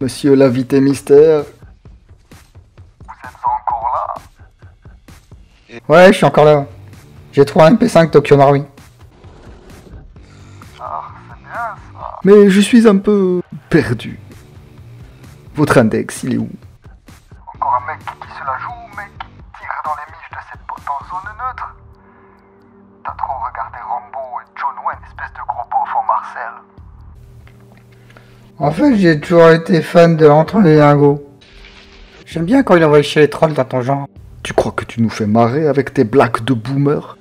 Monsieur l'invité mystère. Vous êtes encore là? Ouais, je suis encore là. J'ai trouvé un MP5 Tokyo Marui. Ah, c'est bien ça. Mais je suis un peu perdu. Votre index, il est où? Encore un mec qui se la joue, mec, qui tire dans les miches de cette pote en zone neutre. T'as trop regardé Rambo et John Wayne, espèce de gros beauf en Marcel. En fait, j'ai toujours été fan de Antoine et Lingo. J'aime bien quand il envoie chez les trolls dans ton genre. Tu crois que tu nous fais marrer avec tes blagues de boomer?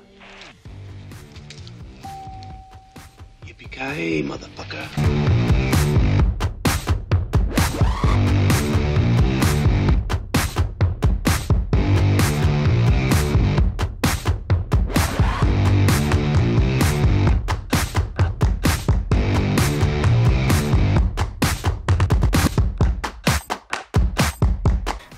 Yippee-ki-yay, motherfucker.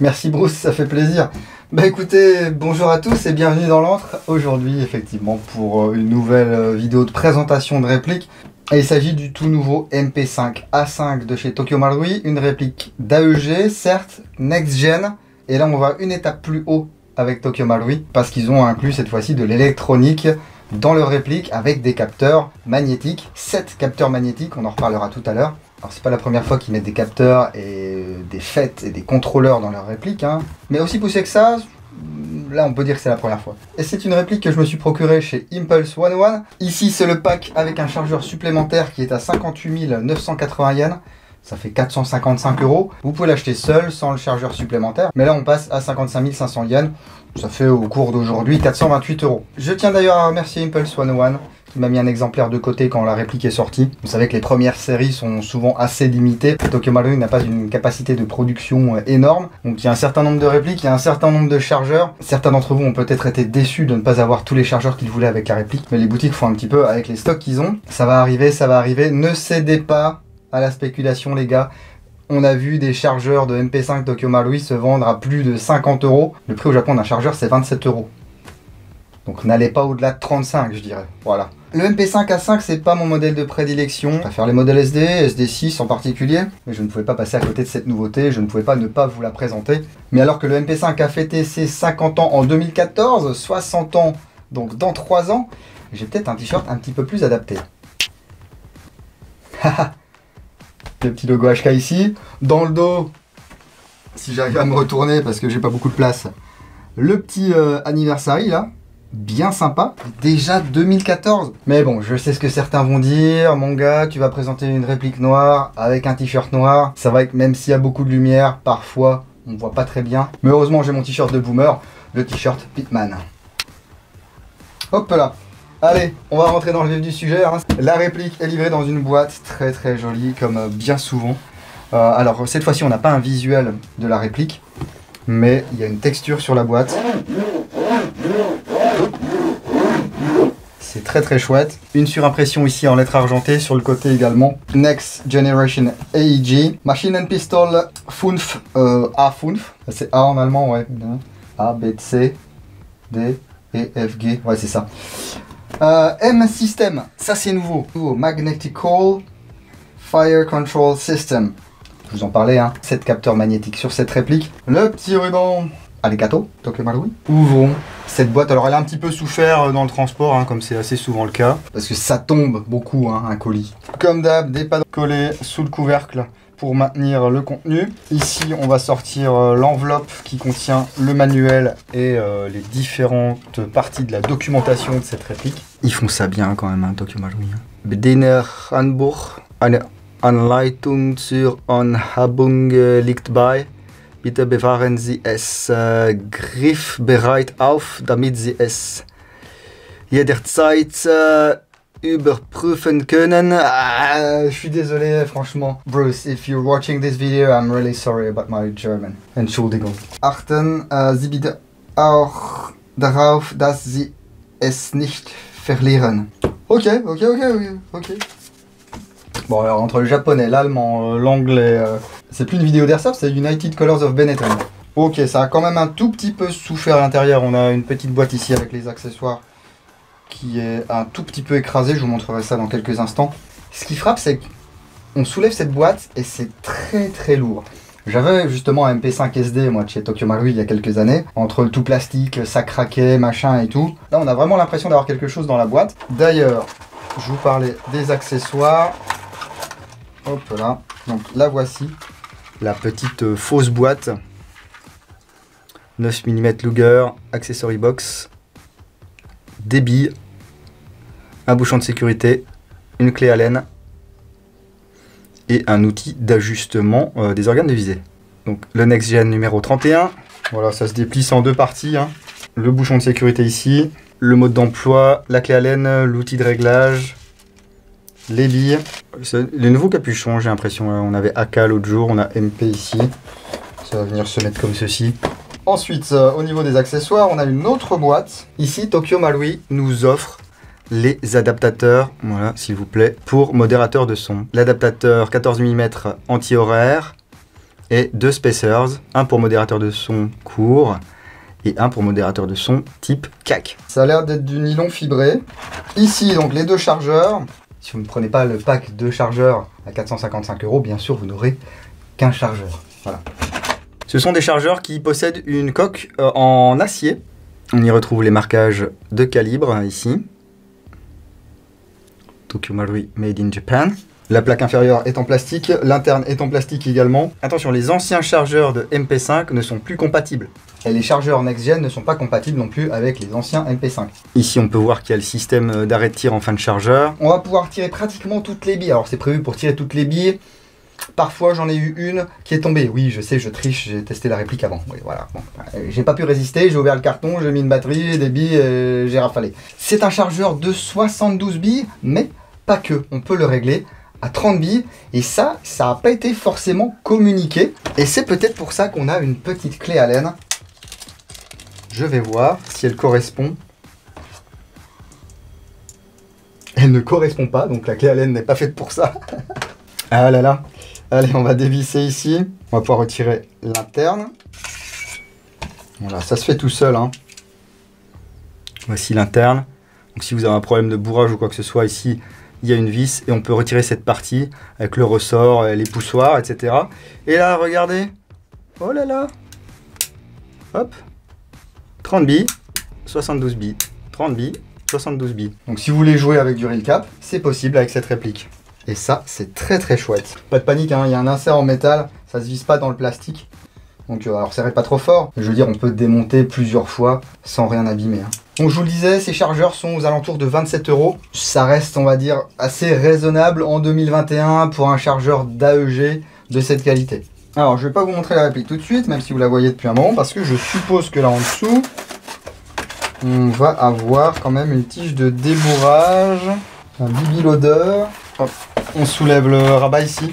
Merci Bruce, ça fait plaisir. Bah écoutez, bonjour à tous et bienvenue dans l'antre. Aujourd'hui, effectivement, pour une nouvelle vidéo de présentation de réplique. Et il s'agit du tout nouveau MP5 A5 de chez Tokyo Marui, une réplique d'AEG, certes, next gen. Et là, on va une étape plus haut avec Tokyo Marui, parce qu'ils ont inclus cette fois-ci de l'électronique dans leur réplique avec des capteurs magnétiques. 7 capteurs magnétiques, on en reparlera tout à l'heure. Alors c'est pas la première fois qu'ils mettent des capteurs et des FET et des contrôleurs dans leur réplique, hein. Mais aussi poussé que ça, là on peut dire que c'est la première fois. Et c'est une réplique que je me suis procurée chez Impulse 101. Ici c'est le pack avec un chargeur supplémentaire qui est à 58 980 yens. Ça fait 455 €. Vous pouvez l'acheter seul, sans le chargeur supplémentaire. Mais là on passe à 55 500 yens. Ça fait au cours d'aujourd'hui 428 €. Je tiens d'ailleurs à remercier Impulse 101. Il m'a mis un exemplaire de côté quand la réplique est sortie. Vous savez que les premières séries sont souvent assez limitées. Tokyo Marui n'a pas une capacité de production énorme. Donc il y a un certain nombre de répliques, il y a un certain nombre de chargeurs. Certains d'entre vous ont peut-être été déçus de ne pas avoir tous les chargeurs qu'ils voulaient avec la réplique. Mais les boutiques font un petit peu avec les stocks qu'ils ont. Ça va arriver, ça va arriver. Ne cédez pas à la spéculation les gars. On a vu des chargeurs de MP5 Tokyo Marui se vendre à plus de 50 €. Le prix au Japon d'un chargeur c'est 27 €. Donc n'allez pas au-delà de 35 je dirais. Voilà. Le MP5 A5 c'est pas mon modèle de prédilection. Je préfère les modèles SD, SD6 en particulier. Mais je ne pouvais pas passer à côté de cette nouveauté, je ne pouvais pas ne pas vous la présenter. Mais alors que le MP5 a fêté ses 50 ans en 2014, 60 ans donc dans 3 ans, j'ai peut-être un t-shirt un petit peu plus adapté. Le petit logo HK ici. Dans le dos, si j'arrive à me retourner parce que j'ai pas beaucoup de place, le petit anniversary là. Bien sympa, déjà 2014. Mais bon, je sais ce que certains vont dire. Mon gars, tu vas présenter une réplique noire avec un t-shirt noir. C'est vrai que même s'il y a beaucoup de lumière, parfois on voit pas très bien. Mais heureusement, j'ai mon t-shirt de boomer, le t-shirt Pitman. Hop là. Allez, on va rentrer dans le vif du sujet, hein. La réplique est livrée dans une boîte très très jolie, comme bien souvent. Alors cette fois-ci, on n'a pas un visuel de la réplique, mais il y a une texture sur la boîte. C'est très très chouette. Une surimpression ici en lettres argentées sur le côté également. Next Generation AEG. Machine and Pistol 5 A5. C'est A en allemand, ouais. A, B, C, D, E, F, G. Ouais, c'est ça. M System. Ça, c'est nouveau. Magnetical Fire Control System. Je vous en parlais, hein. 7 capteurs magnétiques sur cette réplique. Le petit ruban. Arigato, Tokyo Marui. Ouvrons cette boîte. Alors elle a un petit peu souffert dans le transport, hein, comme c'est assez souvent le cas. Parce que ça tombe beaucoup, hein, un colis. Comme d'hab, des pads collés sous le couvercle pour maintenir le contenu. Ici, on va sortir l'enveloppe qui contient le manuel et les différentes parties de la documentation de cette réplique. Ils font ça bien quand même, hein, Tokyo Marui. Bediener Handbuch, eine Anleitung zur Anhabung liegt bei. Bitte bewahren Sie es griffbereit auf, damit Sie es jederzeit überprüfen können. Je suis désolé, franchement. Bruce, if you're watching this video, I'm really sorry about my German. Entschuldigung. Achten Sie bitte auch darauf, dass Sie es nicht verlieren. Ok. Bon, alors entre le japonais, l'allemand, l'anglais, c'est plus une vidéo d'airsoft, c'est United Colors of Benetton. Ok, ça a quand même un tout petit peu souffert à l'intérieur. On a une petite boîte ici avec les accessoires qui est un tout petit peu écrasée. Je vous montrerai ça dans quelques instants. Ce qui frappe, c'est qu'on soulève cette boîte et c'est très très lourd. J'avais justement un MP5 SD, moi, de chez Tokyo Marui il y a quelques années. Entre le tout plastique, ça craquait, machin et tout. Là, on a vraiment l'impression d'avoir quelque chose dans la boîte. D'ailleurs, je vous parlais des accessoires. Hop là. Donc, la voici. La petite fausse boîte. 9 mm Luger, accessory box. Des billes. Un bouchon de sécurité. Une clé Allen. Et un outil d'ajustement des organes de visée. Donc le Next Gen numéro 31. Voilà, ça se déplisse en deux parties. Hein. Le bouchon de sécurité ici, le mode d'emploi, la clé Allen, l'outil de réglage, les billes. Les nouveaux capuchons, j'ai l'impression. On avait AK l'autre jour, on a MP ici. Ça va venir se mettre comme ceci. Ensuite, au niveau des accessoires, on a une autre boîte. Ici, Tokyo Marui nous offre les adaptateurs, voilà, s'il vous plaît, pour modérateur de son. L'adaptateur 14 mm anti-horaire et deux spacers, un pour modérateur de son court et un pour modérateur de son type CAC. Ça a l'air d'être du nylon fibré. Ici, donc les deux chargeurs. Si vous ne prenez pas le pack de chargeurs à 455 €, bien sûr, vous n'aurez qu'un chargeur. Voilà. Ce sont des chargeurs qui possèdent une coque en acier. On y retrouve les marquages de calibre ici. Tokyo Marui Made in Japan. La plaque inférieure est en plastique, l'interne est en plastique également. Attention, les anciens chargeurs de MP5 ne sont plus compatibles. Et les chargeurs Next Gen ne sont pas compatibles non plus avec les anciens MP5. Ici, on peut voir qu'il y a le système d'arrêt de tir en fin de chargeur. On va pouvoir tirer pratiquement toutes les billes. Alors, c'est prévu pour tirer toutes les billes. Parfois, j'en ai eu une qui est tombée. Oui, je sais, je triche, j'ai testé la réplique avant. Oui, voilà. Bon, j'ai pas pu résister, j'ai ouvert le carton, j'ai mis une batterie, des billes, et j'ai rafalé. C'est un chargeur de 72 billes, mais pas que. On peut le régler à 30 billes. Et ça n'a pas été forcément communiqué. Et c'est peut-être pour ça qu'on a une petite clé Allen. Je vais voir si elle correspond. Elle ne correspond pas, donc la clé Allen n'est pas faite pour ça. Ah là là. Allez, on va dévisser ici. On va pouvoir retirer l'interne. Voilà, ça se fait tout seul. Hein. Voici l'interne. Donc si vous avez un problème de bourrage ou quoi que ce soit, ici, il y a une vis et on peut retirer cette partie avec le ressort, les poussoirs, etc. Et là, regardez. Oh là là. Hop. 30 billes, 72 billes. 30 billes, 72 billes. Donc si vous voulez jouer avec du reel cap, c'est possible avec cette réplique. Et ça, c'est très très chouette. Pas de panique, hein, il y a un insert en métal, ça se vise pas dans le plastique. Donc alors serrez pas trop fort. Je veux dire, on peut démonter plusieurs fois sans rien abîmer. Hein. Donc je vous le disais, ces chargeurs sont aux alentours de 27 €. Ça reste, on va dire, assez raisonnable en 2021 pour un chargeur d'AEG de cette qualité. Alors je vais pas vous montrer la réplique tout de suite, même si vous la voyez depuis un moment, parce que je suppose que là en dessous, on va avoir quand même une tige de débourrage, un BB loader. Hop. On soulève le rabat ici,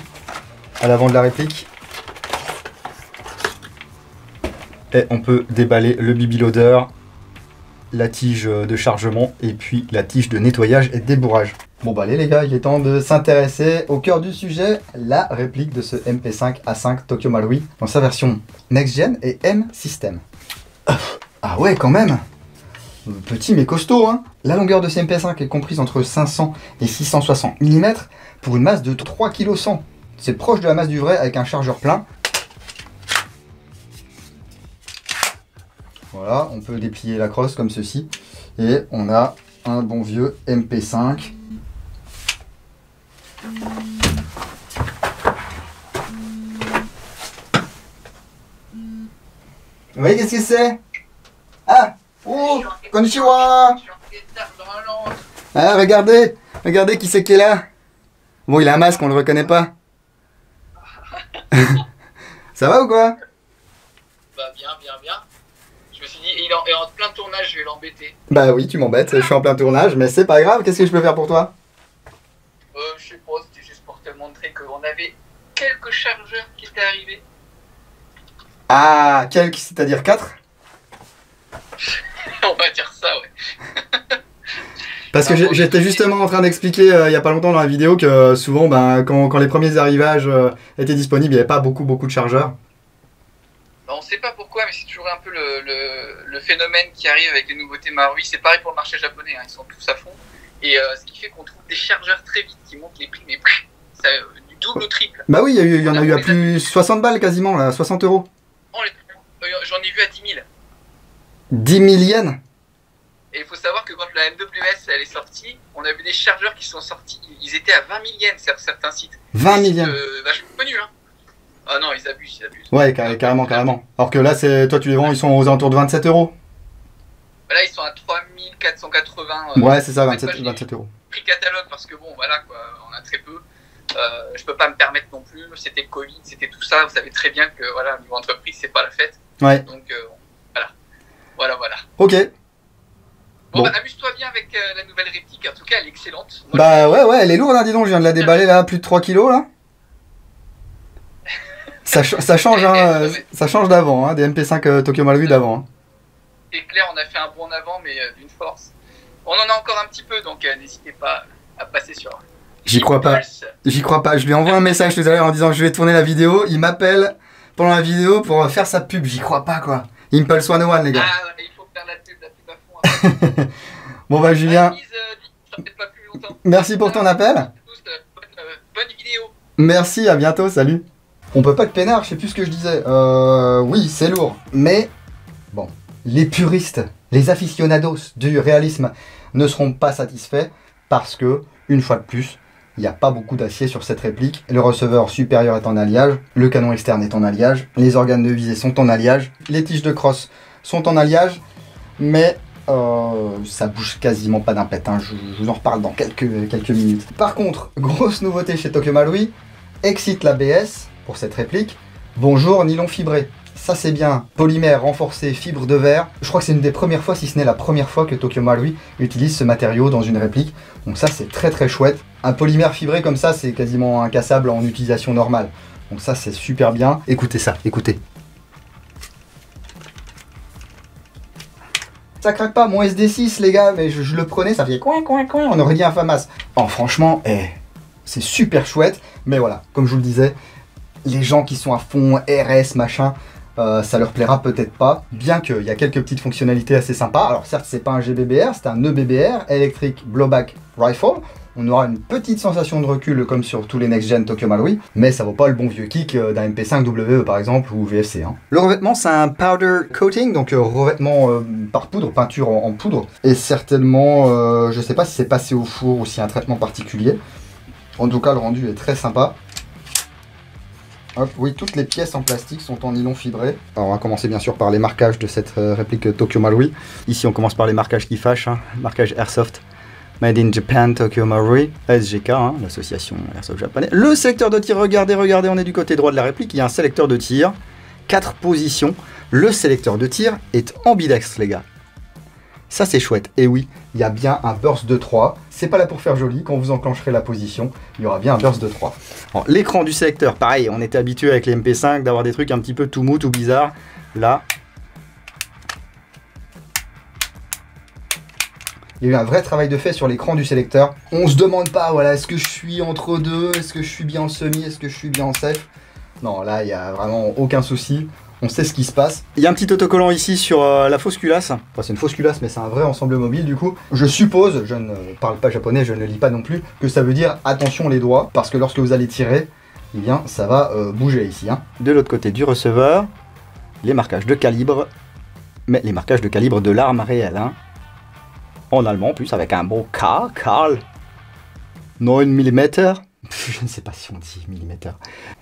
à l'avant de la réplique. Et on peut déballer le BB loader, la tige de chargement et puis la tige de nettoyage et débourrage. Bon bah allez les gars, il est temps de s'intéresser au cœur du sujet, la réplique de ce MP5A5 Tokyo Marui dans sa version Next Gen et M System. Ah ouais quand même. Petit mais costaud hein. La longueur de ce MP5 est comprise entre 500 et 660 mm pour une masse de 3,1 kg. C'est proche de la masse du vrai avec un chargeur plein. Voilà, on peut déplier la crosse comme ceci. Et on a un bon vieux MP5. Vous voyez qu'est-ce que c'est? Ah! Oh! Konnichiwa! Ah, regardez! Regardez qui c'est qui est là! Bon, il a un masque, on le reconnaît pas. Ça va ou quoi? Bah bien. Je me suis dit, il est en plein tournage, je vais l'embêter. Bah oui, tu m'embêtes, je suis en plein tournage, mais c'est pas grave, qu'est-ce que je peux faire pour toi? Je sais pas, c'était juste pour te montrer qu'on avait quelques chargeurs qui étaient arrivés. Ah, quelques, c'est-à-dire 4? On va dire ça, ouais. Parce que j'étais justement en train d'expliquer il y a pas longtemps dans la vidéo que souvent, ben, quand les premiers arrivages étaient disponibles, il n'y avait pas beaucoup de chargeurs. On ne sait pas pourquoi, mais c'est toujours un peu le phénomène qui arrive avec les nouveautés Marui. C'est pareil pour le marché japonais, hein, ils sont tous à fond. Et ce qui fait qu'on trouve des chargeurs très vite qui montent les prix, mais ça, du double ou triple. Bah oui, il y en a eu à plus 60 balles quasiment, là, 60 euros. J'en ai vu à 10 000. 10 000 yens. Et il faut savoir que quand la MWS elle est sortie, on a vu des chargeurs qui sont sortis, ils étaient à 20 000 yens sur certains sites. 20 000 yens. Vachement connus, hein. Ah non, ils abusent. Ouais, carrément. Alors que là, toi tu les vends, ils sont aux alentours de 27 euros. Bah là, ils sont à 3480. Ouais, c'est ça, 27 euros. Prix catalogue, parce que bon, voilà, quoi, on a très peu. Je peux pas me permettre non plus, c'était le Covid, c'était tout ça. Vous savez très bien que, voilà, niveau entreprise, c'est pas la fête. Ouais. Donc, voilà. Ok. Bon. Bah, amuse-toi bien avec la nouvelle réplique, en tout cas, elle est excellente. Moi, bah ouais, elle est lourde, hein, dis donc, je viens de la déballer là, plus de 3 kilos là. Ça change, hein, ça change d'avant, hein, des MP5 Tokyo Marui d'avant. Hein. C'est clair, on a fait un bond en avant, mais d'une force. On en a encore un petit peu, donc n'hésitez pas à passer sur... J'y crois pas. Je lui envoie un message tout à l'heure en disant que je vais tourner la vidéo. Il m'appelle pendant la vidéo pour faire sa pub. J'y crois pas, quoi. Impulse 101, les gars. Ah, il faut faire la pub à fond. Bon, bah, Julien. Pas plus longtemps. Merci pour ton appel. Bonne vidéo. Merci, à bientôt, salut. On peut pas être peinard, je sais plus ce que je disais. Oui, c'est lourd. Mais, bon, les puristes, les aficionados du réalisme ne seront pas satisfaits parce que, une fois de plus, il n'y a pas beaucoup d'acier sur cette réplique. Le receveur supérieur est en alliage, le canon externe est en alliage, les organes de visée sont en alliage, les tiges de crosse sont en alliage, mais ça bouge quasiment pas d'un pet. Hein. Je vous en reparle dans quelques minutes. Par contre, grosse nouveauté chez Tokyo Marui, Excite l'ABS pour cette réplique. Bonjour nylon fibré. Ça c'est bien, polymère renforcé, fibre de verre. Je crois que c'est une des premières fois, si ce n'est la première fois que Tokyo Marui utilise ce matériau dans une réplique. Donc ça c'est très chouette. Un polymère fibré comme ça, c'est quasiment incassable en utilisation normale. Donc ça c'est super bien. Écoutez ça, écoutez. Ça craque pas, mon SD6 les gars, mais je le prenais, ça fait coin, on aurait dit un FAMAS. Oh franchement, c'est super chouette. Mais voilà, comme je vous le disais, les gens qui sont à fond RS, machin, ça leur plaira peut-être pas, bien qu'il y a quelques petites fonctionnalités assez sympas. Alors certes, c'est pas un GBBR, c'est un EBBR, Electric Blowback Rifle. On aura une petite sensation de recul comme sur tous les next-gen Tokyo Marui, mais ça vaut pas le bon vieux kick d'un MP5 WE par exemple ou VFC. Hein. Le revêtement, c'est un powder coating, donc revêtement par poudre, peinture en poudre, et certainement, je sais pas si c'est passé au four ou s'il y a un traitement particulier. En tout cas, le rendu est très sympa. Hop, oui, toutes les pièces en plastique sont en nylon fibré. Alors on va commencer bien sûr par les marquages de cette réplique Tokyo Marui. Ici on commence par les marquages qui fâchent, hein. Marquage Airsoft Made in Japan Tokyo Marui, ASGK, hein, l'association Airsoft japonais. Le sélecteur de tir, regardez, on est du côté droit de la réplique, il y a un sélecteur de tir, 4 positions. Le sélecteur de tir est ambidextre les gars. Ça c'est chouette, et oui, il y a bien un burst de 3, c'est pas là pour faire joli, quand vous enclencherez la position, il y aura bien un burst de 3. L'écran du sélecteur, pareil, on était habitué avec les MP5 d'avoir des trucs un petit peu tout mou, tout bizarre. Là, il y a eu un vrai travail de fait sur l'écran du sélecteur. On se demande pas, voilà, est-ce que je suis entre deux, est-ce que je suis bien en semi, est-ce que je suis bien en safe. Non, là, il n'y a vraiment aucun souci. On sait ce qui se passe. Il y a un petit autocollant ici sur la fausse culasse. Enfin, c'est une fausse culasse, mais c'est un vrai ensemble mobile du coup. Je suppose, je ne parle pas japonais, je ne lis pas non plus, que ça veut dire attention les doigts, parce que lorsque vous allez tirer, eh bien, ça va bouger ici. Hein. De l'autre côté du receveur, les marquages de calibre, mais les marquages de calibre de l'arme réelle. Hein. En allemand en plus, avec un beau Karl 9 mm. Je ne sais pas si on dit millimètre.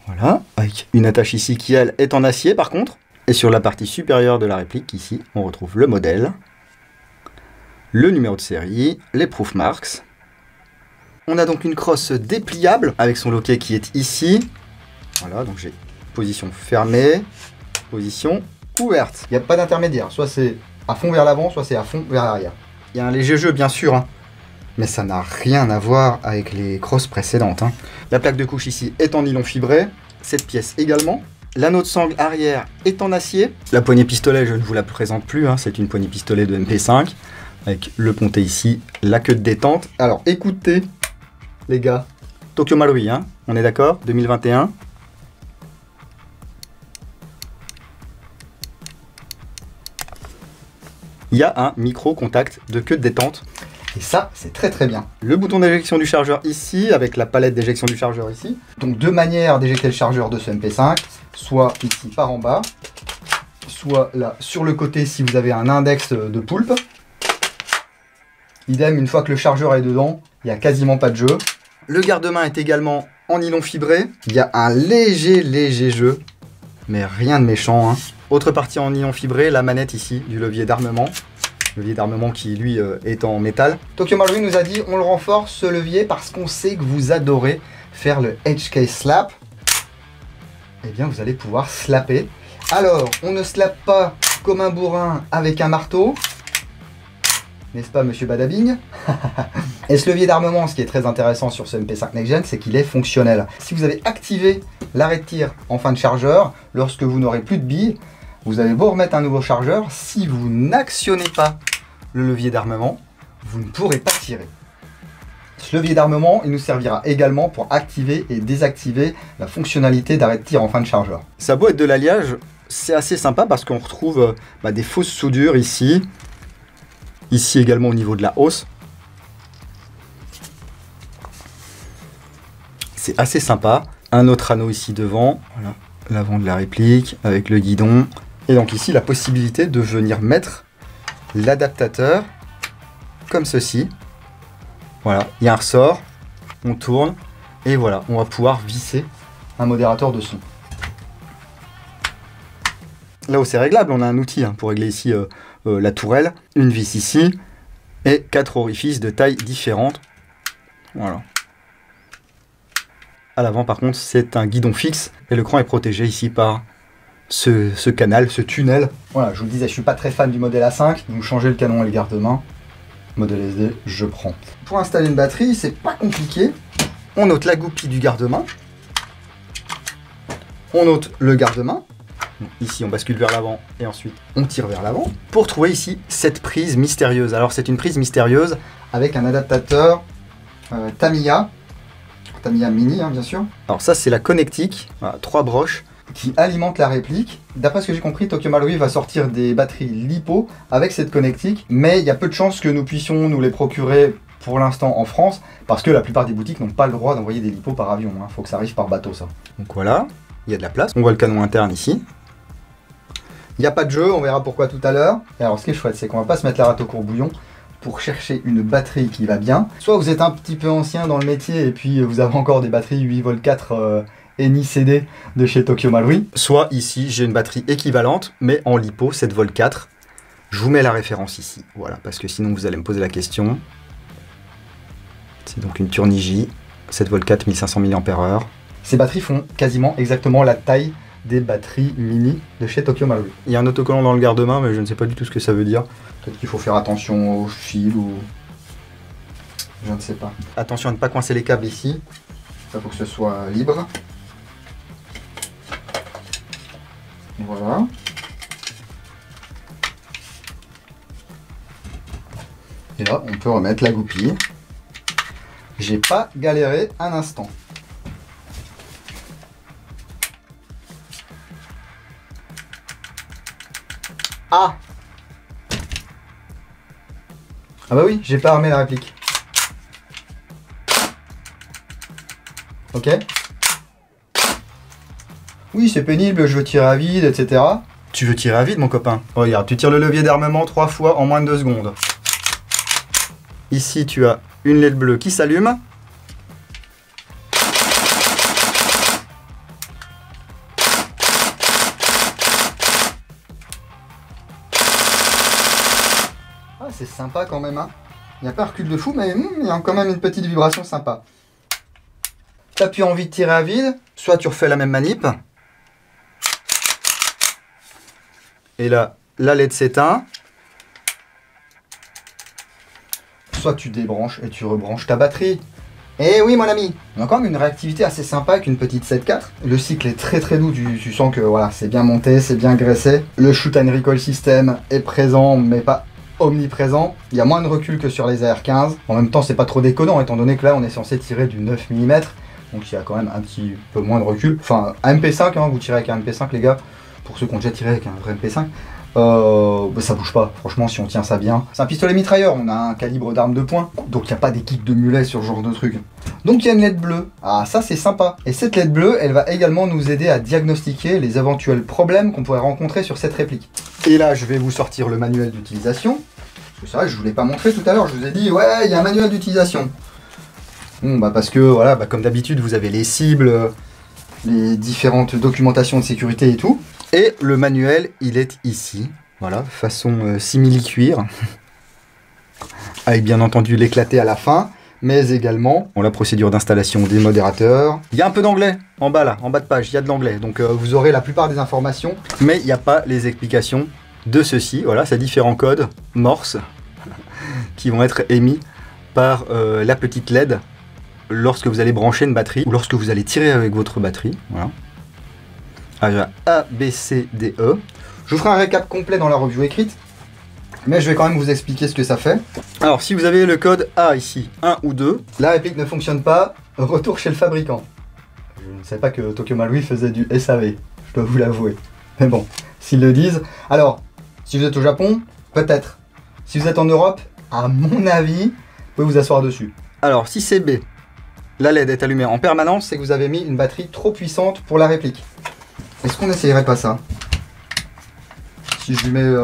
Voilà, avec une attache ici qui, elle, est en acier par contre. Et sur la partie supérieure de la réplique, ici, on retrouve le modèle, le numéro de série, les proof marks. On a donc une crosse dépliable avec son loquet qui est ici. Voilà, donc j'ai position fermée, position ouverte. Il n'y a pas d'intermédiaire, soit c'est à fond vers l'avant, soit c'est à fond vers l'arrière. Il y a un léger jeu, bien sûr, hein. Mais ça n'a rien à voir avec les crosses précédentes. Hein. La plaque de couche ici est en nylon fibré, cette pièce également. L'anneau de sangle arrière est en acier. La poignée pistolet, je ne vous la présente plus, hein. C'est une poignée pistolet de MP5, avec le pontet ici, la queue de détente. Alors écoutez, les gars, Tokyo Marui, hein. On est d'accord, 2021. Il y a un micro-contact de queue de détente. Et ça, c'est très très bien. Le bouton d'éjection du chargeur ici, avec la palette d'éjection du chargeur ici. Donc deux manières d'éjecter le chargeur de ce MP5, soit ici par en bas, soit là sur le côté si vous avez un index de poulpe. Idem, une fois que le chargeur est dedans, il n'y a quasiment pas de jeu. Le garde-main est également en nylon fibré. Il y a un léger jeu, mais rien de méchant, hein. Autre partie en nylon fibré, la manette ici du levier d'armement. Levier d'armement qui lui est en métal. Tokyo Marui nous a dit on le renforce ce levier parce qu'on sait que vous adorez faire le HK slap. Eh bien vous allez pouvoir slapper. Alors on ne slappe pas comme un bourrin avec un marteau. N'est-ce pas monsieur Badabing? Et ce levier d'armement, ce qui est très intéressant sur ce MP5 Next Gen, c'est qu'il est fonctionnel. Si vous avez activé l'arrêt de tir en fin de chargeur, lorsque vous n'aurez plus de billes, vous avez beau remettre un nouveau chargeur, si vous n'actionnez pas le levier d'armement, vous ne pourrez pas tirer. Ce levier d'armement, il nous servira également pour activer et désactiver la fonctionnalité d'arrêt de tir en fin de chargeur. Ça a beau être de l'alliage, c'est assez sympa parce qu'on retrouve des fausses soudures ici. Ici également au niveau de la hausse. C'est assez sympa. Un autre anneau ici devant. Voilà, l'avant de la réplique avec le guidon. Et donc ici la possibilité de venir mettre l'adaptateur comme ceci. Voilà, il y a un ressort. On tourne. Et voilà, on va pouvoir visser un modérateur de son. Là où c'est réglable, on a un outil pour régler ici la tourelle, une vis ici, et 4 orifices de taille différente. Voilà. À l'avant, par contre, c'est un guidon fixe, et le cran est protégé ici par ce canal, ce tunnel. Voilà, je vous le disais, je suis pas très fan du modèle A5, vous changez le canon et le garde-main. Modèle SD, je prends. Pour installer une batterie, c'est pas compliqué. On ôte la goupille du garde-main. On ôte le garde-main. Ici, on bascule vers l'avant et ensuite on tire vers l'avant pour trouver ici cette prise mystérieuse. Alors, c'est une prise mystérieuse avec un adaptateur Tamiya Mini, bien sûr. Alors, ça, c'est la connectique, voilà, 3 broches qui alimentent la réplique. D'après ce que j'ai compris, Tokyo Marui va sortir des batteries LiPo avec cette connectique, mais il y a peu de chances que nous puissions nous les procurer pour l'instant en France parce que la plupart des boutiques n'ont pas le droit d'envoyer des LiPo par avion. Faut que ça arrive par bateau, ça. Donc voilà, il y a de la place. On voit le canon interne ici. Il n'y a pas de jeu, on verra pourquoi tout à l'heure. Et alors ce qui est chouette, c'est qu'on va pas se mettre la rate au courbouillon pour chercher une batterie qui va bien. Soit vous êtes un petit peu ancien dans le métier et puis vous avez encore des batteries 8V4 Eni CD de chez Tokyo Marui. Soit ici, j'ai une batterie équivalente, mais en LiPo 7V4. Je vous mets la référence ici, voilà, parce que sinon vous allez me poser la question. C'est donc une Turnigy 7V4 1500 mAh. Ces batteries font quasiment exactement la taille des batteries mini de chez Tokyo Marui. Il y a un autocollant dans le garde-main, mais je ne sais pas du tout ce que ça veut dire. Peut-être qu'il faut faire attention au fil ou... je ne sais pas. Attention à ne pas coincer les câbles ici. Ça faut que ce soit libre. Voilà. Et là, on peut remettre la goupille. J'ai pas galéré un instant. Ah! Ah bah oui, j'ai pas armé la réplique. Ok? Oui, c'est pénible, je veux tirer à vide, etc. Tu veux tirer à vide, mon copain? Regarde, tu tires le levier d'armement 3 fois en moins de 2 secondes. Ici, tu as une LED bleue qui s'allume. C'est sympa quand même, hein. Il n'y a pas un recul de fou, mais il y a quand même une petite vibration sympa. Tu as plus envie de tirer à vide, soit tu refais la même manip. Et là, la LED s'éteint. Soit tu débranches et tu rebranches ta batterie. Et oui, mon ami, on a quand même une réactivité assez sympa avec une petite 7.4. Le cycle est très très doux, tu sens que voilà, c'est bien monté, c'est bien graissé. Le shoot and recoil system est présent, mais pas omniprésent. Il y a moins de recul que sur les AR-15. En même temps, c'est pas trop déconnant, étant donné que là, on est censé tirer du 9 mm. Donc il y a quand même un petit peu moins de recul. Enfin, un MP5, hein, vous tirez avec un MP5, les gars. Pour ceux qui ont déjà tiré avec un vrai MP5. Ça bouge pas, franchement, si on tient ça bien. C'est un pistolet mitrailleur, on a un calibre d'arme de poing, donc il n'y a pas des kicks de mulet sur ce genre de truc. Donc il y a une LED bleue. Ah, ça c'est sympa. Et cette LED bleue, elle va également nous aider à diagnostiquer les éventuels problèmes qu'on pourrait rencontrer sur cette réplique. Et là, je vais vous sortir le manuel d'utilisation. C'est vrai, je vous l'ai pas montré tout à l'heure, je vous ai dit, ouais, il y a un manuel d'utilisation. Bon, bah parce que, voilà, bah, comme d'habitude, vous avez les cibles, les différentes documentations de sécurité et tout. Et le manuel, il est ici, voilà, façon simili-cuir, avec bien entendu l'éclaté à la fin, mais également la procédure d'installation des modérateurs. Il y a un peu d'anglais en bas là, en bas de page, il y a de l'anglais, donc vous aurez la plupart des informations, mais il n'y a pas les explications de ceci. Voilà, c'est différents codes Morse qui vont être émis par la petite LED lorsque vous allez brancher une batterie ou lorsque vous allez tirer avec votre batterie. Voilà. A, B, C, D, E. Je vous ferai un récap complet dans la review écrite, mais je vais quand même vous expliquer ce que ça fait. Alors, si vous avez le code A ici, 1 ou 2, la réplique ne fonctionne pas, retour chez le fabricant. Je ne savais pas que Tokyo Marui faisait du SAV, je dois vous l'avouer. Mais bon, s'ils le disent. Alors, si vous êtes au Japon, peut-être. Si vous êtes en Europe, à mon avis, vous pouvez vous asseoir dessus. Alors, si c'est B, la LED est allumée en permanence, c'est que vous avez mis une batterie trop puissante pour la réplique. Est-ce qu'on n'essayerait pas ça? Si je lui mets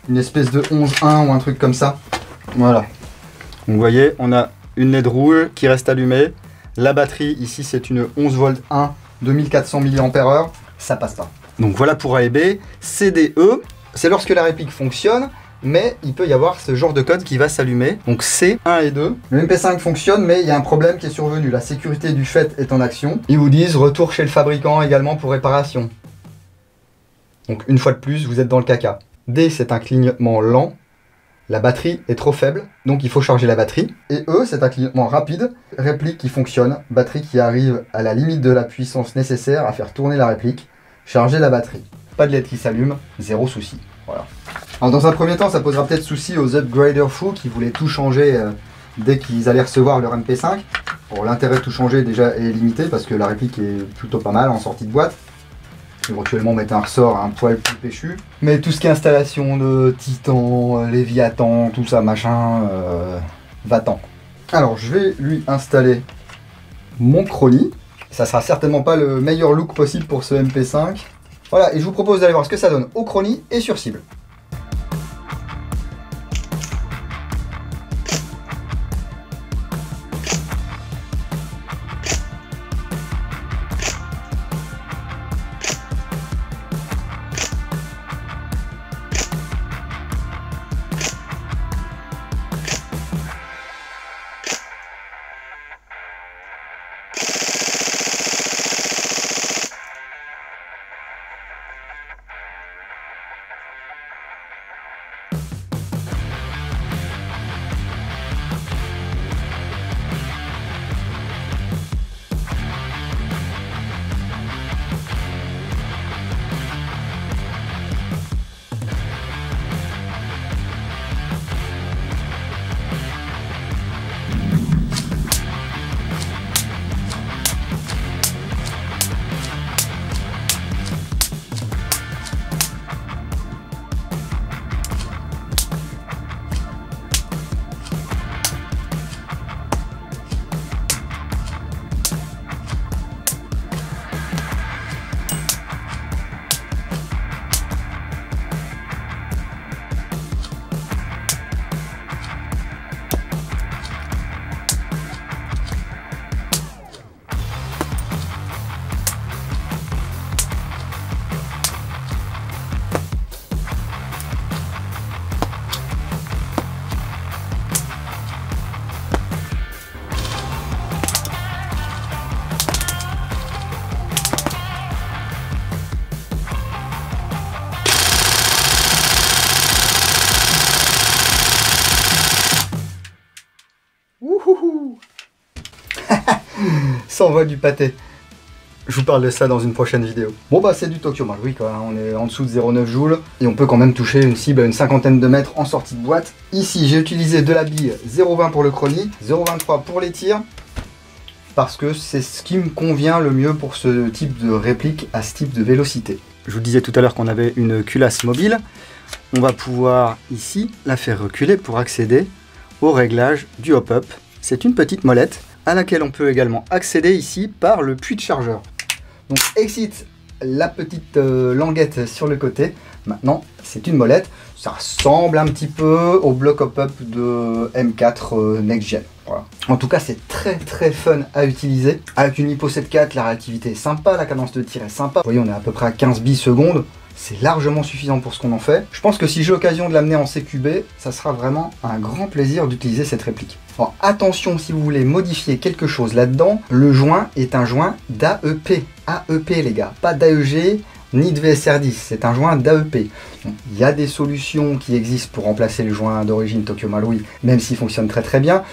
une espèce de 11.1 ou un truc comme ça. Voilà. Vous voyez, on a une LED rouge qui reste allumée. La batterie, ici, c'est une 11 volts 1 2400 mAh. Ça passe pas. Donc voilà pour A et B. C, D, E, c'est lorsque la réplique fonctionne, mais il peut y avoir ce genre de code qui va s'allumer. Donc C, 1 et 2. Le MP5 fonctionne, mais il y a un problème qui est survenu. La sécurité du fait est en action. Ils vous disent retour chez le fabricant également pour réparation. Donc une fois de plus, vous êtes dans le caca. D, c'est un clignotement lent. La batterie est trop faible, donc il faut charger la batterie. Et E, c'est un clignotement rapide. Réplique qui fonctionne. Batterie qui arrive à la limite de la puissance nécessaire à faire tourner la réplique. Charger la batterie. Pas de LED qui s'allume, zéro souci. Voilà. Alors dans un premier temps, ça posera peut-être souci aux upgraders fous qui voulaient tout changer dès qu'ils allaient recevoir leur MP5. Bon, l'intérêt de tout changer déjà est limité parce que la réplique est plutôt pas mal en sortie de boîte. Éventuellement mettre un ressort un poil plus péchu. Mais tout ce qui est installation de Titan, Léviathan, tout ça machin, va-t'en. Alors je vais lui installer mon Crony. Ça sera certainement pas le meilleur look possible pour ce MP5. Voilà, et je vous propose d'aller voir ce que ça donne au Crony et sur cible. Ça envoie du pâté. Je vous parle de ça dans une prochaine vidéo. Bon bah c'est du Tokyo Marui quoi, on est en dessous de 0,9 joules et on peut quand même toucher une cible à une cinquantaine de mètres en sortie de boîte. Ici j'ai utilisé de la bille 0,20 pour le Crony, 0,23 pour les tirs, parce que c'est ce qui me convient le mieux pour ce type de réplique à ce type de vélocité. Je vous disais tout à l'heure qu'on avait une culasse mobile. On va pouvoir ici la faire reculer pour accéder au réglage du hop-up. C'est une petite molette à laquelle on peut également accéder ici par le puits de chargeur. Donc excite la petite languette sur le côté. Maintenant, c'est une molette. Ça ressemble un petit peu au bloc hop-up de M4 Next Gen. Voilà. En tout cas, c'est très très fun à utiliser. Avec une Lipo 7.4, la réactivité est sympa, la cadence de tir est sympa. Vous voyez, on est à peu près à 15 billes secondes. C'est largement suffisant pour ce qu'on en fait. Je pense que si j'ai l'occasion de l'amener en CQB, ça sera vraiment un grand plaisir d'utiliser cette réplique. Alors attention, si vous voulez modifier quelque chose là-dedans, le joint est un joint d'AEP. AEP les gars, pas d'AEG ni de VSR10, c'est un joint d'AEP. Il y a des solutions qui existent pour remplacer le joint d'origine Tokyo Marui, même s'il fonctionne très très bien.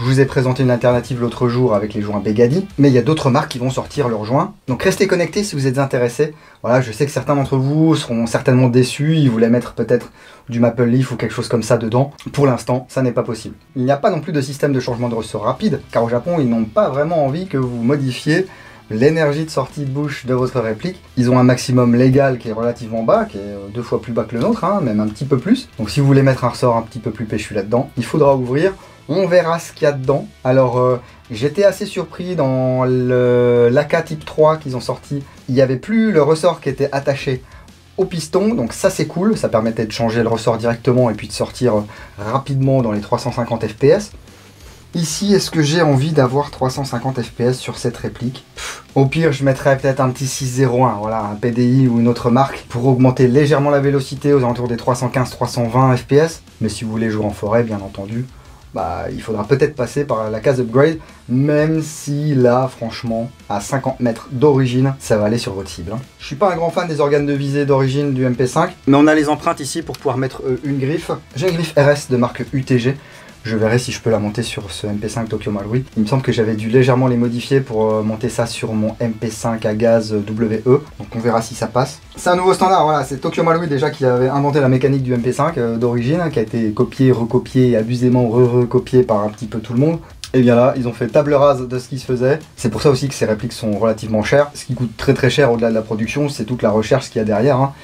Je vous ai présenté une alternative l'autre jour avec les joints Begady, mais il y a d'autres marques qui vont sortir leurs joints. Donc restez connectés si vous êtes intéressés. Voilà, je sais que certains d'entre vous seront certainement déçus, ils voulaient mettre peut-être du Maple Leaf ou quelque chose comme ça dedans. Pour l'instant, ça n'est pas possible. Il n'y a pas non plus de système de changement de ressort rapide, car au Japon, ils n'ont pas vraiment envie que vous modifiez l'énergie de sortie de bouche de votre réplique. Ils ont un maximum légal qui est relativement bas, qui est 2 fois plus bas que le nôtre, hein, même un petit peu plus. Donc si vous voulez mettre un ressort un petit peu plus péchu là-dedans, il faudra ouvrir. On verra ce qu'il y a dedans. Alors, j'étais assez surpris dans l'AK Type 3 qu'ils ont sorti. Il n'y avait plus le ressort qui était attaché au piston. Donc ça, c'est cool. Ça permettait de changer le ressort directement et puis de sortir rapidement dans les 350 fps. Ici, est-ce que j'ai envie d'avoir 350 fps sur cette réplique? Au pire, je mettrais peut-être un petit 601, voilà, un PDI ou une autre marque pour augmenter légèrement la vélocité aux alentours des 315-320 fps. Mais si vous voulez jouer en forêt, bien entendu, bah, il faudra peut-être passer par la case upgrade, même si là, franchement, à 50 mètres d'origine, ça va aller sur votre cible. Je suis pas un grand fan des organes de visée d'origine du MP5, mais on a les empreintes ici pour pouvoir mettre une griffe. J'ai une griffe RS de marque UTG. Je verrai si je peux la monter sur ce MP5 Tokyo Marui. Il me semble que j'avais dû légèrement les modifier pour monter ça sur mon MP5 à gaz WE. Donc on verra si ça passe. C'est un nouveau standard, voilà. C'est Tokyo Marui déjà qui avait inventé la mécanique du MP5 d'origine, qui a été copié, recopié et abusément recopié par un petit peu tout le monde. Et bien là, ils ont fait table rase de ce qui se faisait. C'est pour ça aussi que ces répliques sont relativement chères. Ce qui coûte très très cher au-delà de la production, c'est toute la recherche qu'il y a derrière, hein.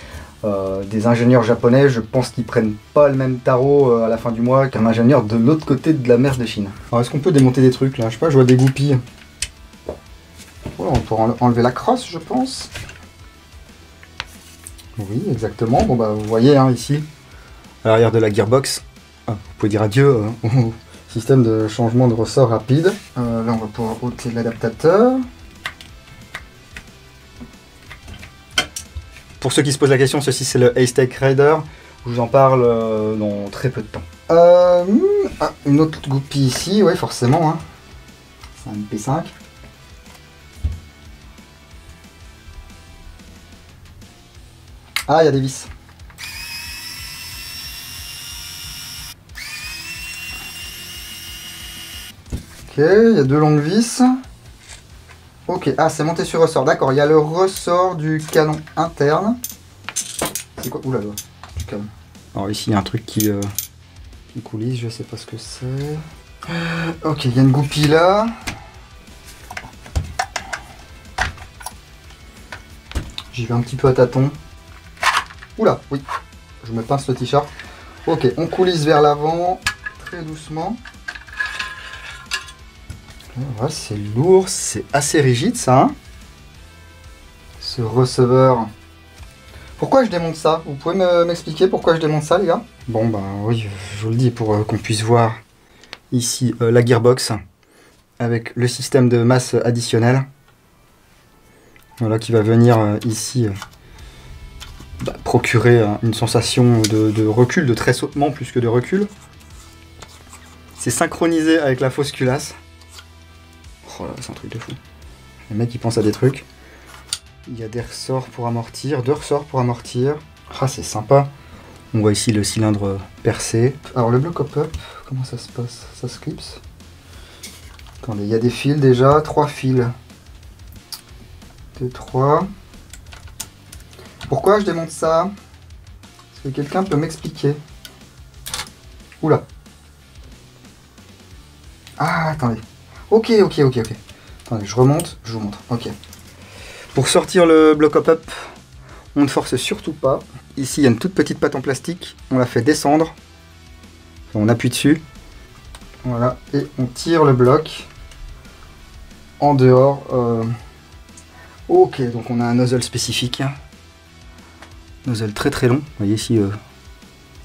Des ingénieurs japonais, je pense qu'ils prennent pas le même tarot à la fin du mois qu'un ingénieur de l'autre côté de la mer de Chine. Alors est-ce qu'on peut démonter des trucs là? Je sais pas, je vois des goupilles. Voilà, on peut enlever la crosse, je pense. Oui, exactement. Bon bah vous voyez hein, ici, à l'arrière de la gearbox, vous pouvez dire adieu au système de changement de ressort rapide. Là on va pouvoir ôter l'adaptateur. Pour ceux qui se posent la question, ceci c'est le Haystack Raider. Je vous en parle dans très peu de temps. Une autre goupille ici, oui forcément. Hein. C'est un MP5. Ah, il y a des vis. Ok, il y a 2 longues vis. Ok, ah c'est monté sur ressort, d'accord, il y a le ressort du canon interne. C'est quoi? Oula, du canon. Alors ici il y a un truc qui coulisse, je sais pas ce que c'est. Ok, il y a une goupille là. J'y vais un petit peu à tâtons. Oula, oui, je me pince le t-shirt. Ok, on coulisse vers l'avant, très doucement. Ouais, c'est lourd, c'est assez rigide ça, hein, ce receveur. Pourquoi je démonte ça? Vous pouvez m'expliquer pourquoi je démonte ça les gars? Bon bah oui, je vous le dis pour qu'on puisse voir ici la gearbox avec le système de masse additionnelle. Voilà qui va venir ici procurer une sensation de recul, de tressautement plus que de recul. C'est synchronisé avec la fausse culasse. Oh là, c'est un truc de fou. Les mecs ils pensent à des trucs. Il y a des ressorts pour amortir, 2 ressorts pour amortir. Ah c'est sympa. On voit ici le cylindre percé. Alors le bloc hop-up, comment ça se passe? Ça se clipse. Attendez, il y a des fils déjà, 3 fils. 2, 3. Pourquoi je démonte ça? Est-ce que quelqu'un peut m'expliquer? Oula. Ah attendez. Ok. Attendez, je remonte, je vous montre. Ok. Pour sortir le bloc hop-up, On ne force surtout pas. Ici, il y a une toute petite patte en plastique. On la fait descendre. On appuie dessus. Voilà. Et on tire le bloc en dehors. Ok, donc on a un nozzle spécifique. Nozzle très très long. Vous voyez ici,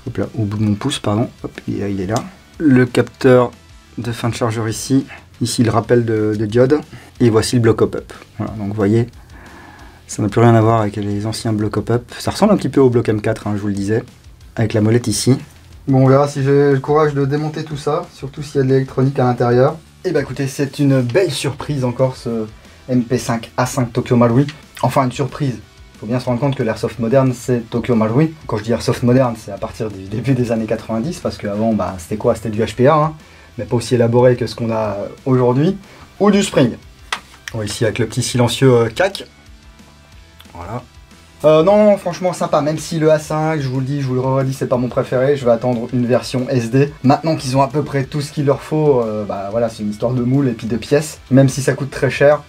hop là, au bout de mon pouce, pardon. Hop, il est là. Le capteur de fin de chargeur ici. Ici, le rappel de diode. Et voici le bloc hop-up. Voilà, donc vous voyez, ça n'a plus rien à voir avec les anciens blocs hop-up. Ça ressemble un petit peu au bloc M4, hein, je vous le disais. Avec la molette ici. Bon, on verra si j'ai le courage de démonter tout ça. Surtout s'il y a de l'électronique à l'intérieur. Et bah écoutez, c'est une belle surprise encore ce MP5 A5 Tokyo Marui. Enfin, une surprise. Il faut bien se rendre compte que l'airsoft moderne, c'est Tokyo Marui. Quand je dis airsoft moderne, c'est à partir du début des années 90, parce qu'avant, bah, c'était quoi? C'était du HPA, hein, mais pas aussi élaboré que ce qu'on a aujourd'hui. Ou du Spring. Bon, ici, avec le petit silencieux CAC. Voilà. Non, franchement sympa, même si le A5, je vous le dis, je vous le redis, c'est pas mon préféré, je vais attendre une version SD. Maintenant qu'ils ont à peu près tout ce qu'il leur faut, bah voilà, c'est une histoire de moule et puis de pièces. Même si ça coûte très cher,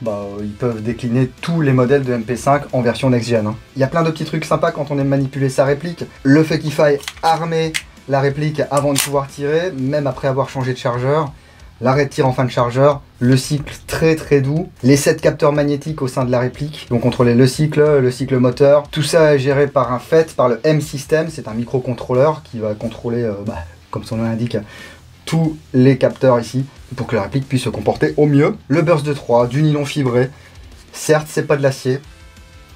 bah, ils peuvent décliner tous les modèles de MP5 en version next-gen. Hein. Il y a plein de petits trucs sympas quand on aime manipuler sa réplique. Le fait qu'il faille armer la réplique avant de pouvoir tirer, même après avoir changé de chargeur. L'arrêt de tir en fin de chargeur, le cycle très très doux, les 7 capteurs magnétiques au sein de la réplique, donc contrôler le cycle moteur, tout ça est géré par un FET, par le M-System, c'est un microcontrôleur qui va contrôler, comme son nom l'indique, tous les capteurs ici, pour que la réplique puisse se comporter au mieux. Le burst de 3, du nylon fibré, certes c'est pas de l'acier,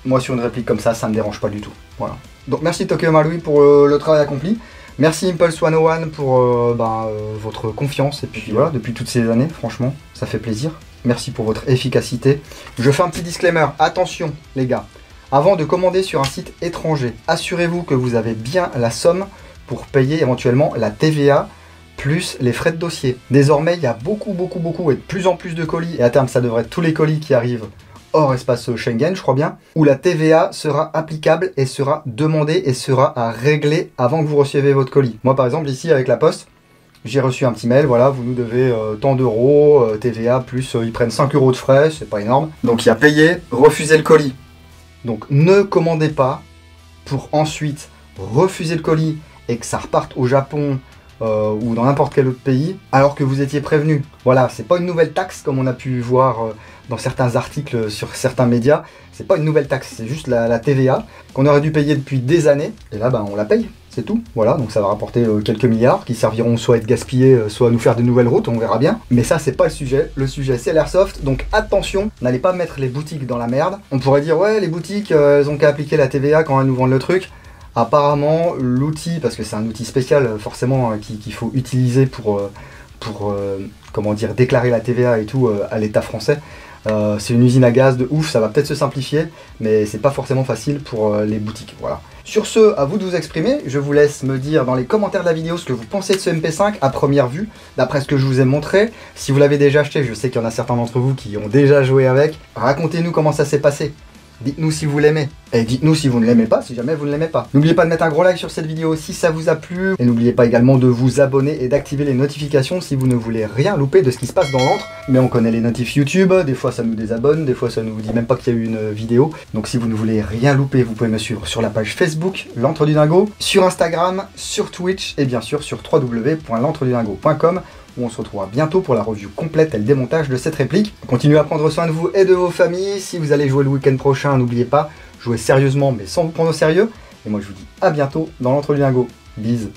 moi sur une réplique comme ça, ça me dérange pas du tout, voilà. Donc merci Tokyo Marui pour le travail accompli. Merci Impulse 101 pour votre confiance et puis voilà, depuis toutes ces années, franchement, ça fait plaisir. Merci pour votre efficacité. Je fais un petit disclaimer, attention les gars, avant de commander sur un site étranger, assurez-vous que vous avez bien la somme pour payer éventuellement la TVA plus les frais de dossier. Désormais, il y a beaucoup et de plus en plus de colis, et à terme ça devrait être tous les colis qui arrivent hors espace Schengen, je crois bien, où la TVA sera applicable et sera demandée et sera à régler avant que vous receviez votre colis. Moi par exemple ici avec la poste, j'ai reçu un petit mail, voilà, vous nous devez tant d'euros, TVA plus ils prennent 5 euros de frais, c'est pas énorme. Donc il y a payé, refuser le colis. Donc ne commandez pas pour ensuite refuser le colis et que ça reparte au Japon ou dans n'importe quel autre pays alors que vous étiez prévenu. Voilà, c'est pas une nouvelle taxe comme on a pu voir dans certains articles sur certains médias, c'est pas une nouvelle taxe, c'est juste la TVA qu'on aurait dû payer depuis des années, et là on la paye, c'est tout. Voilà, donc ça va rapporter quelques milliards qui serviront soit à être gaspillés, soit à nous faire de nouvelles routes, on verra bien. Mais ça c'est pas le sujet c'est l'airsoft, donc attention, n'allez pas mettre les boutiques dans la merde. On pourrait dire ouais les boutiques elles ont qu'à appliquer la TVA quand elles nous vendent le truc. Apparemment l'outil, parce que c'est un outil spécial forcément qu'il faut utiliser pour comment dire, déclarer la TVA et tout à l'État français. C'est une usine à gaz de ouf, ça va peut-être se simplifier, mais c'est pas forcément facile pour les boutiques, voilà. Sur ce, à vous de vous exprimer, je vous laisse me dire dans les commentaires de la vidéo ce que vous pensez de ce MP5 à première vue, d'après ce que je vous ai montré. Si vous l'avez déjà acheté, je sais qu'il y en a certains d'entre vous qui ont déjà joué avec, racontez-nous comment ça s'est passé. Dites-nous si vous l'aimez, et dites-nous si vous ne l'aimez pas, si jamais vous ne l'aimez pas. N'oubliez pas de mettre un gros like sur cette vidéo si ça vous a plu, et n'oubliez pas également de vous abonner et d'activer les notifications si vous ne voulez rien louper de ce qui se passe dans l'antre. Mais on connaît les notifs YouTube, des fois ça nous désabonne, des fois ça nous dit même pas qu'il y a eu une vidéo. Donc si vous ne voulez rien louper, vous pouvez me suivre sur la page Facebook, l'Antre du Dingo, sur Instagram, sur Twitch, et bien sûr sur www.l'entredudingo.com, où on se retrouvera bientôt pour la review complète et le démontage de cette réplique. Continuez à prendre soin de vous et de vos familles. Si vous allez jouer le week-end prochain, n'oubliez pas, jouez sérieusement mais sans vous prendre au sérieux. Et moi je vous dis à bientôt dans l'Antre du Dingo. Bise.